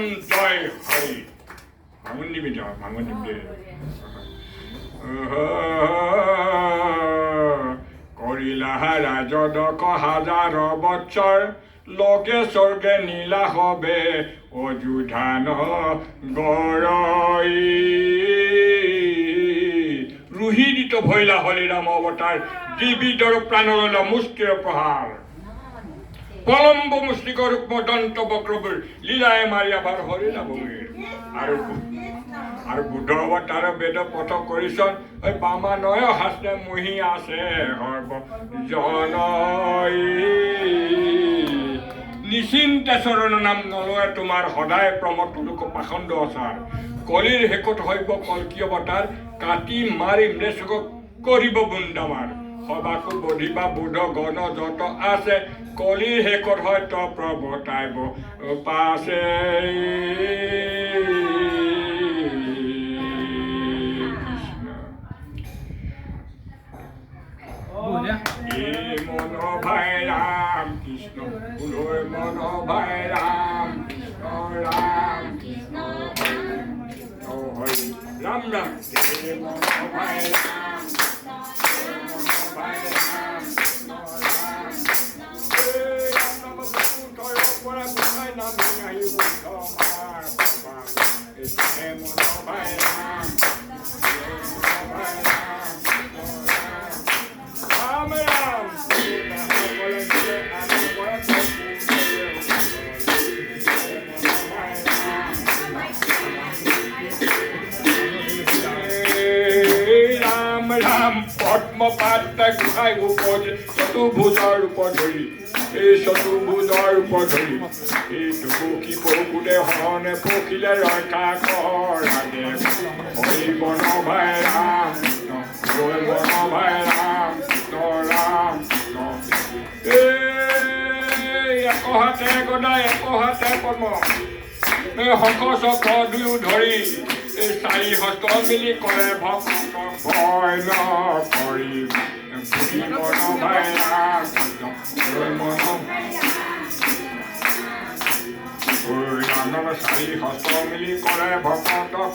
ৰাম জয় হৰি ভাঙন নিবি যাও ভাঙন নিবি কৰিলা ৰাজদক হাজাৰ বছৰ লোকে স্বৰ্গে নীলা হবে অযোধান গৰই ৰুহিদিত ভৈলা হলি ৰাম অৱতাৰ জীৱিতৰ প্ৰাণৰ মুষ্টিৰ প্ৰহাৰ পলম্ব মুষ্টিকৰ ৰূপ দন্ত বক্ৰবোৰ লীলায় মাৰি আবাৰ হৰি নামীৰ আৰু বুদ্ধ অৱতাৰ বেদ পথ কৰিছন ঐ বামা নয় হাসনে মুহি আছে সৰ্ব জনই নিচিন্তে চৰণ নাম নলয় তোমাৰ সদায় প্ৰমত লোক পাখণ্ড অচাৰ কলিৰ শেষত হইব কল্কি অৱতাৰ কাটি মাৰি মৃষক কৰিব বুন্দামাৰ সবাকো বধিবা বুধ গণ যত আছে কলিৰ শেষত হয়তো প্ৰৱতাইব পাছে মন ভাই রাম কৃষ্ণ বুলোয় মন ভাই রাম কৃষ্ণ রাম কৃষ্ণ হরি রাম রাম মন ভাই রাম রাম পদ্মপাত খাই উপজ চতুৰ্ভুজৰ ৰূপ ধৰি এই চতুৰ্ভুজৰ ৰূপ ধৰি এইটো পক্ষী পশুতে হৰণে পখিলে ৰক্ষা কৰাগে হৰি বন ভাই ৰাম জয় বন ভাই ৰাম ৰাম এক হাতে গদা এক হাতে পদ্ম শংখ চক্ৰ দুয়ো ধৰি এই চাৰি হস্ত মিলি কৰে ভক্ত ভয় নকৰি মন ভাই ৰাম ৰাম চাৰি হস্ত মিলি কৰে ভকতক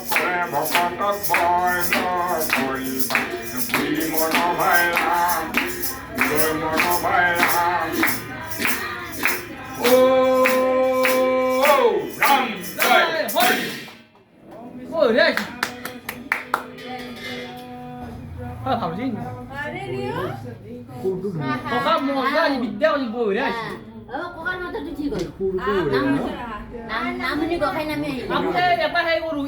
ভয় নকৰি মন ভাই ৰাম জয় মন ভাই ৰাম রাম জয় হরি 오, 그래. 아, 가보지. 거가 뭐가 이 밑에가 뭐 그래. 거가 뭐도 지고. 나무니 거 하나면. 앞에 약간 해고로